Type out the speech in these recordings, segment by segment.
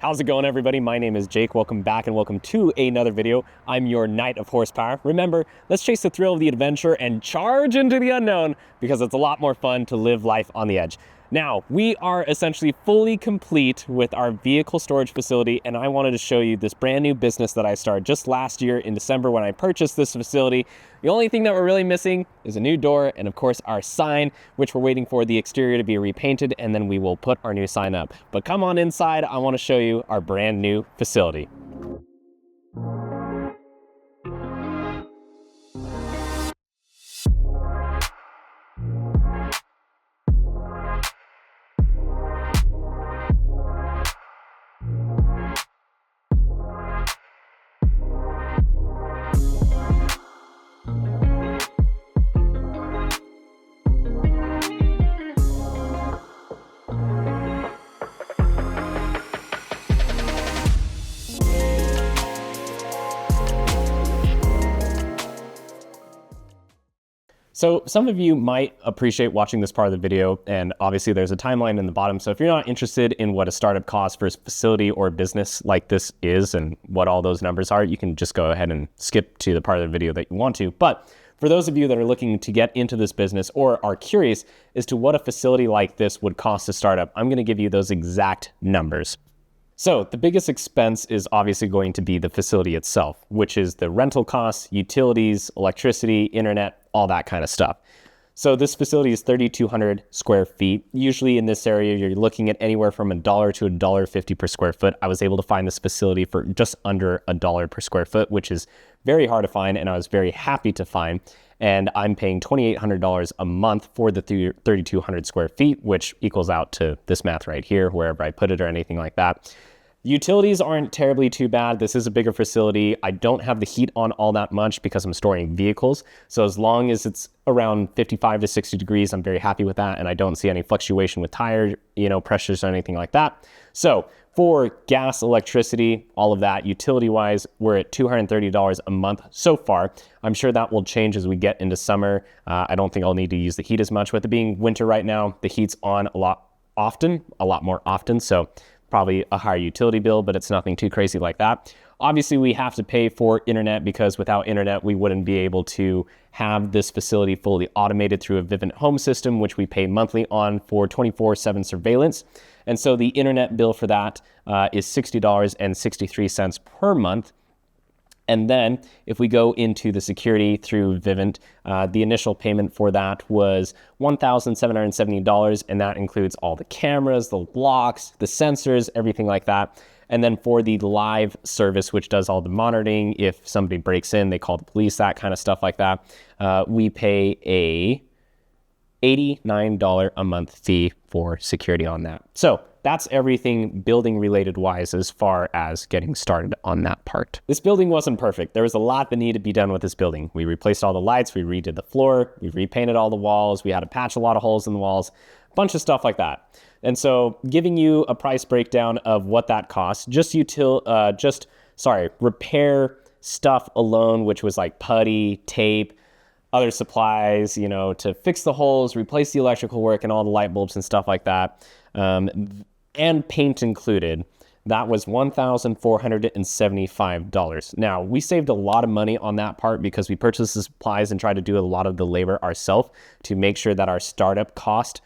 How's it going, everybody? My name is Jake. Welcome back and welcome to another video. I'm your Knight of Horsepower. Remember, let's chase the thrill of the adventure and charge into the unknown because it's a lot more fun to live life on the edge. Now, we are essentially fully complete with our vehicle storage facility, and I wanted to show you this brand new business that I started just last year in December when I purchased this facility. The only thing that we're really missing is a new door and, of course, our sign, which we're waiting for the exterior to be repainted, and then we will put our new sign up. But come on inside, I want to show you our brand new facility. So some of you might appreciate watching this part of the video, and obviously there's a timeline in the bottom. So if you're not interested in what a startup cost for a facility or a business like this is and what all those numbers are, you can just go ahead and skip to the part of the video that you want to. But for those of you that are looking to get into this business or are curious as to what a facility like this would cost to start up, I'm going to give you those exact numbers. So the biggest expense is obviously going to be the facility itself, which is the rental costs, utilities, electricity, internet, all that kind of stuff. So this facility is 3,200 square feet. Usually in this area, you're looking at anywhere from $1 to $1.50 per square foot. I was able to find this facility for just under $1 per square foot, which is very hard to find, and I was very happy to find. And I'm paying $2,800 a month for the 3,200 square feet, which equals out to this math right here, wherever I put it or anything like that. Utilities aren't terribly too bad. This is a bigger facility. I don't have the heat on all that much because I'm storing vehicles. So as long as it's around 55 to 60 degrees, I'm very happy with that. And I don't see any fluctuation with tire, pressures or anything like that. So for gas, electricity, all of that, utility-wise, we're at $230 a month so far. I'm sure that will change as we get into summer. I don't think I'll need to use the heat as much. With it being winter right now, the heat's on a lot more often. So probably a higher utility bill, but it's nothing too crazy like that. Obviously, we have to pay for internet because without internet, we wouldn't be able to have this facility fully automated through a Vivint home system, which we pay monthly on for 24/7 surveillance. And so the internet bill for that is $60.63 per month. And then if we go into the security through Vivint, the initial payment for that was $1,770, and that includes all the cameras, the locks, the sensors, everything like that. And then for the live service, which does all the monitoring, if somebody breaks in, they call the police, that kind of stuff like that, we pay a $89 a month fee for security on that. So that's everything building related wise as far as getting started on that part. This building wasn't perfect. There was a lot that needed to be done with this building. We replaced all the lights, we redid the floor, we repainted all the walls, we had to patch a lot of holes in the walls, a bunch of stuff like that. And so giving you a price breakdown of what that costs, repair stuff alone, which was like putty, tape, other supplies, to fix the holes, replace the electrical work and all the light bulbs and stuff like that, and paint included, that was $1,475. Now, we saved a lot of money on that part because we purchased the supplies and tried to do a lot of the labor ourselves to make sure that our startup cost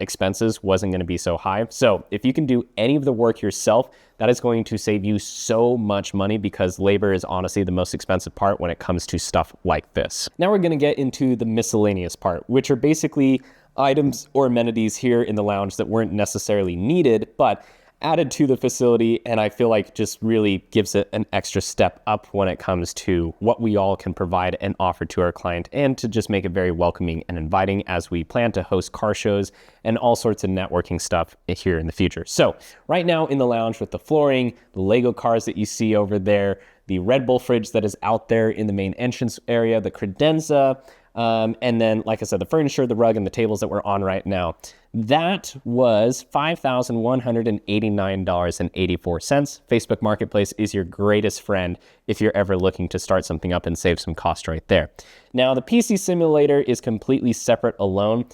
expenses wasn't going to be so high. So if you can do any of the work yourself, that is going to save you so much money because labor is honestly the most expensive part when it comes to stuff like this. Now we're going to get into the miscellaneous part, which are basically items or amenities here in the lounge that weren't necessarily needed, but added to the facility, and I feel like just really gives it an extra step up when it comes to what we all can provide and offer to our client, and to just make it very welcoming and inviting as we plan to host car shows and all sorts of networking stuff here in the future. So right now in the lounge with the flooring, the Lego cars that you see over there, the Red Bull fridge that is out there in the main entrance area, the credenza, and then, like I said, the furniture, the rug, and the tables that we're on right now. That was $5,189.84. Facebook Marketplace is your greatest friend if you're ever looking to start something up and save some cost right there. Now, the PC simulator is completely separate alone.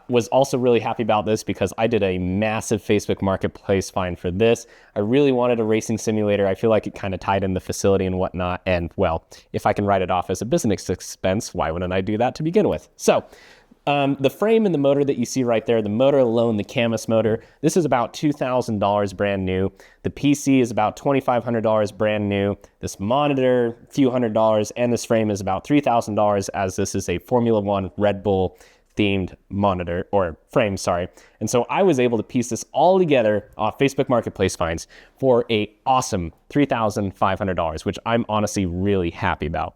Was also really happy about this because I did a massive Facebook Marketplace find for this. I really wanted a racing simulator. I feel like it kind of tied in the facility and whatnot. And well, if I can write it off as a business expense, why wouldn't I do that to begin with? So the frame and the motor that you see right there, the motor alone, the Camus motor, this is about $2,000 brand new. The PC is about $2,500 brand new. This monitor, a few $100s, and this frame is about $3,000 as this is a Formula One Red Bull themed monitor or frame, sorry. And so I was able to piece this all together off Facebook Marketplace finds for a awesome $3,500, which I'm honestly really happy about.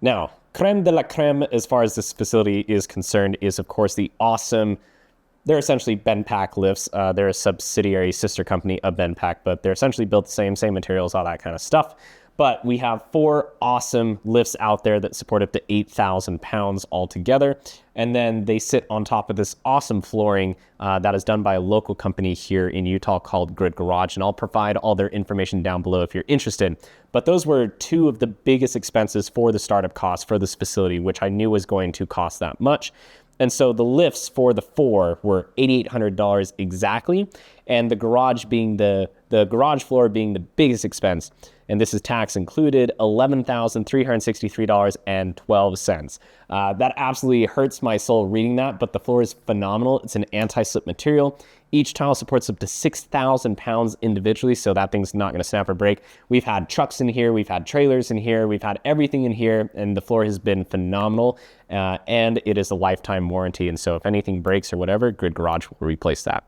Now, creme de la creme as far as this facility is concerned is, of course, the awesome, they're essentially Benpack lifts. They're a subsidiary sister company of Benpack, but they're essentially built the same materials, all that kind of stuff. But we have 4 awesome lifts out there that support up to 8,000 pounds altogether. And then they sit on top of this awesome flooring that is done by a local company here in Utah called Grid Garage. And I'll provide all their information down below if you're interested. But those were 2 of the biggest expenses for the startup costs for this facility, which I knew was going to cost that much. And so the lifts for the 4 were $8,800 exactly, and the garage being the garage floor being the biggest expense, and this is tax included, $11,363.12. That absolutely hurts my soul reading that, but the floor is phenomenal. It's an anti-slip material. Each tile supports up to 6,000 pounds individually, so that thing's not gonna snap or break. We've had trucks in here, we've had trailers in here, we've had everything in here, and the floor has been phenomenal, and it is a lifetime warranty, and so if anything breaks or whatever, Grid Garage will replace that.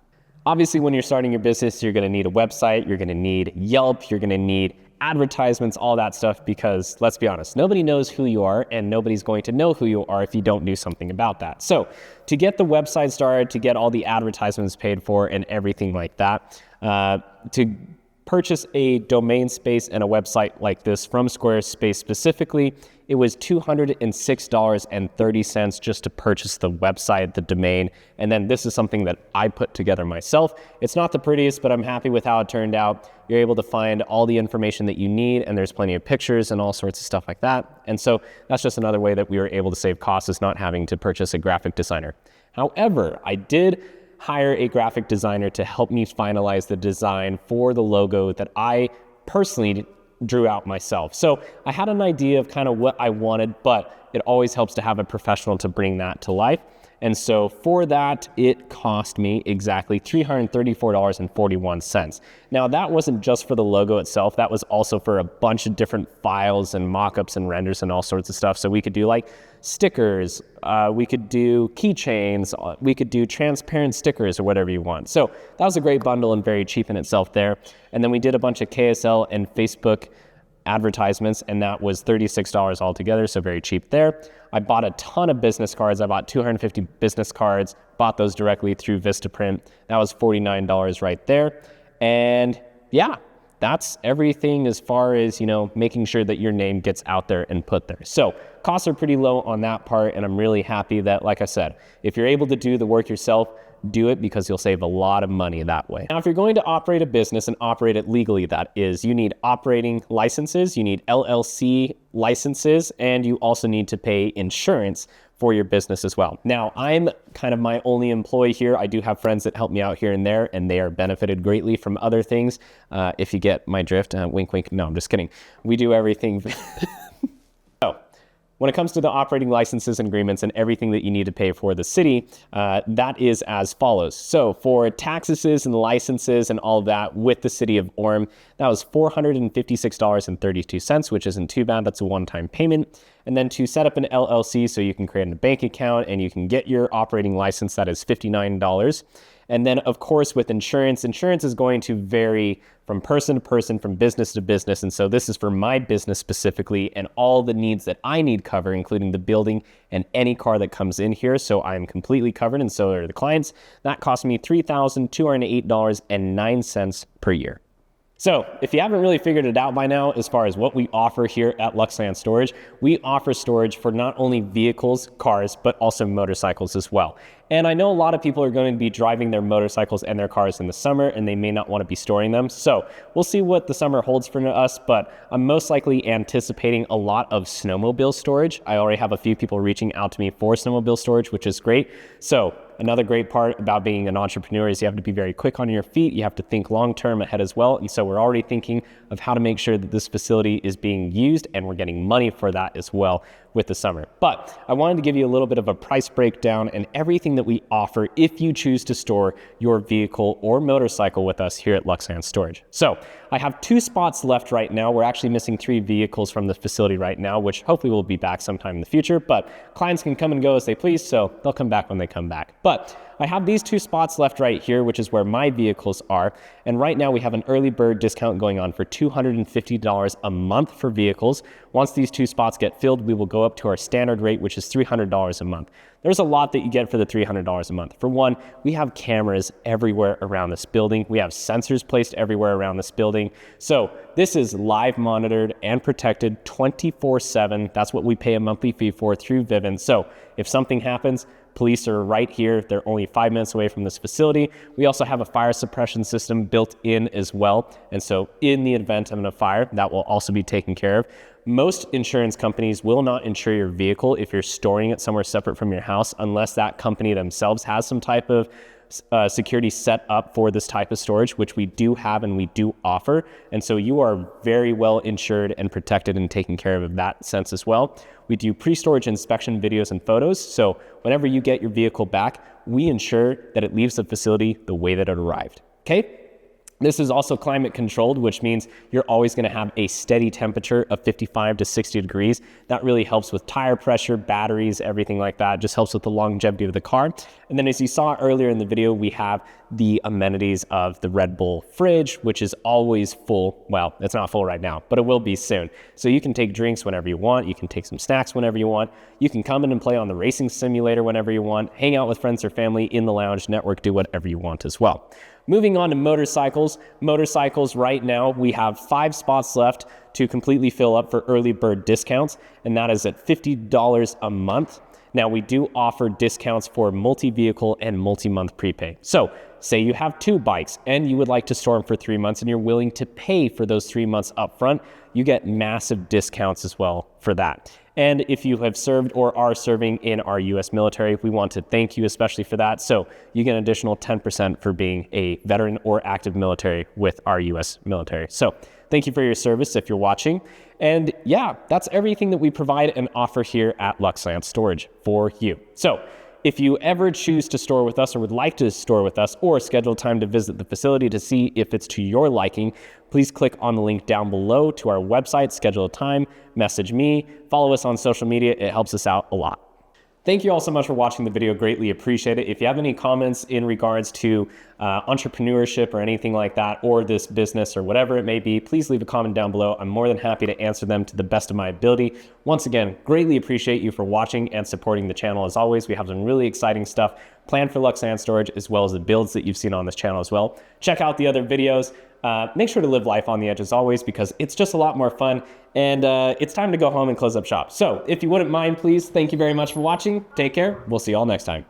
Obviously, when you're starting your business, you're gonna need a website, you're gonna need Yelp, you're gonna need advertisements, all that stuff, because let's be honest, nobody knows who you are and nobody's going to know who you are if you don't do something about that. So to get the website started, to get all the advertisements paid for and everything like that, to purchase a domain space and a website like this from Squarespace specifically, it was $206.30 just to purchase the website, the domain, and then this is something that I put together myself. It's not the prettiest, but I'm happy with how it turned out. You're able to find all the information that you need, and there's plenty of pictures and all sorts of stuff like that. And so that's just another way that we were able to save costs, is not having to purchase a graphic designer. However, I did hire a graphic designer to help me finalize the design for the logo that I personally drew out myself. So I had an idea of kind of what I wanted, but it always helps to have a professional to bring that to life. And so for that, it cost me exactly $334.41. Now that wasn't just for the logo itself, that was also for a bunch of different files and mockups and renders and all sorts of stuff. So we could do like stickers, we could do keychains, we could do transparent stickers or whatever you want. So that was a great bundle and very cheap in itself there. And then we did a bunch of KSL and Facebook advertisements, and that was $36 altogether, so very cheap there. I bought a ton of business cards. I bought 250 business cards, bought those directly through Vistaprint. That was $49 right there. And yeah, that's everything as far as, you know, making sure that your name gets out there and put there. So costs are pretty low on that part, and I'm really happy that, like I said, if you're able to do the work yourself, do it, because you'll save a lot of money that way. Now, if you're going to operate a business and operate it legally, that is, you need operating licenses, you need LLC licenses, and you also need to pay insurance for your business as well. Now, I'm kind of my only employee here. I do have friends that help me out here and there, and they are benefited greatly from other things. If you get my drift, wink, wink. No, I'm just kidding. We do everything. When it comes to the operating licenses and agreements and everything that you need to pay for the city, that is as follows. So for taxes and licenses and all of that with the city of Orem, that was $456.32, which isn't too bad. That's a one-time payment. And then to set up an LLC so you can create a bank account and you can get your operating license, that is $59. And then, of course, with insurance is going to vary from person to person, from business to business. And so this is for my business specifically and all the needs that I need covered, including the building and any car that comes in here. So I'm completely covered, and so are the clients. That cost me $3,208.09 per year. So if you haven't really figured it out by now, as far as what we offer here at Luxxe Lance Storage, we offer storage for not only vehicles, cars, but also motorcycles as well. And I know a lot of people are going to be driving their motorcycles and their cars in the summer, and they may not want to be storing them. So we'll see what the summer holds for us, but I'm most likely anticipating a lot of snowmobile storage. I already have a few people reaching out to me for snowmobile storage, which is great. So another great part about being an entrepreneur is you have to be very quick on your feet. You have to think long-term ahead as well. And so we're already thinking of how to make sure that this facility is being used and we're getting money for that as well with the summer. But I wanted to give you a little bit of a price breakdown and everything that we offer if you choose to store your vehicle or motorcycle with us here at Luxxe Lance Storage. So I have 2 spots left right now. We're actually missing 3 vehicles from the facility right now, which hopefully will be back sometime in the future, but clients can come and go as they please, so they'll come back when they come back. But I have these 2 spots left right here, which is where my vehicles are. And right now we have an early bird discount going on for $250 a month for vehicles. Once these 2 spots get filled, we will go up to our standard rate, which is $300 a month. There's a lot that you get for the $300 a month. For one, we have cameras everywhere around this building. We have sensors placed everywhere around this building. So this is live monitored and protected 24/7. That's what we pay a monthly fee for through Vivint. So if something happens, police are right here. They're only 5 minutes away from this facility. We also have a fire suppression system built in as well. And so in the event of a fire, that will also be taken care of. Most insurance companies will not insure your vehicle if you're storing it somewhere separate from your house unless that company themselves has some type of security set up for this type of storage, which we do have and we do offer. And so you are very well insured and protected and taken care of in that sense as well. We do pre-storage inspection videos and photos. So whenever you get your vehicle back, we ensure that it leaves the facility the way that it arrived. Okay? This is also climate controlled, which means you're always going to have a steady temperature of 55 to 60 degrees. That really helps with tire pressure, batteries, everything like that. It just helps with the longevity of the car. And then as you saw earlier in the video, we have the amenities of the Red Bull fridge, which is always full. Well, it's not full right now, but it will be soon. So you can take drinks whenever you want. You can take some snacks whenever you want. You can come in and play on the racing simulator whenever you want, hang out with friends or family in the lounge, network, do whatever you want as well. Moving on to motorcycles. Motorcycles right now, we have 5 spots left to completely fill up for early bird discounts, and that is at $50 a month. Now we do offer discounts for multi-vehicle and multi-month prepay. So say you have 2 bikes and you would like to store them for 3 months and you're willing to pay for those 3 months up front, you get massive discounts as well for that. And if you have served or are serving in our U.S. military, we want to thank you especially for that. So you get an additional 10% for being a veteran or active military with our U.S. military. So thank you for your service if you're watching. And yeah, that's everything that we provide and offer here at Luxxe Lance Storage for you. So if you ever choose to store with us or would like to store with us or schedule time to visit the facility to see if it's to your liking, please click on the link down below to our website, schedule a time, message me, follow us on social media. It helps us out a lot. Thank you all so much for watching the video. Greatly appreciate it. If you have any comments in regards to entrepreneurship or anything like that, or this business or whatever it may be, please leave a comment down below. I'm more than happy to answer them to the best of my ability. Once again, greatly appreciate you for watching and supporting the channel. As always, we have some really exciting stuff planned for Luxxe Lance Storage, as well as the builds that you've seen on this channel as well. Check out the other videos. Make sure to live life on the edge as always, because it's just a lot more fun, and it's time to go home and close up shop. So if you wouldn't mind, please, thank you very much for watching. Take care. We'll see you all next time.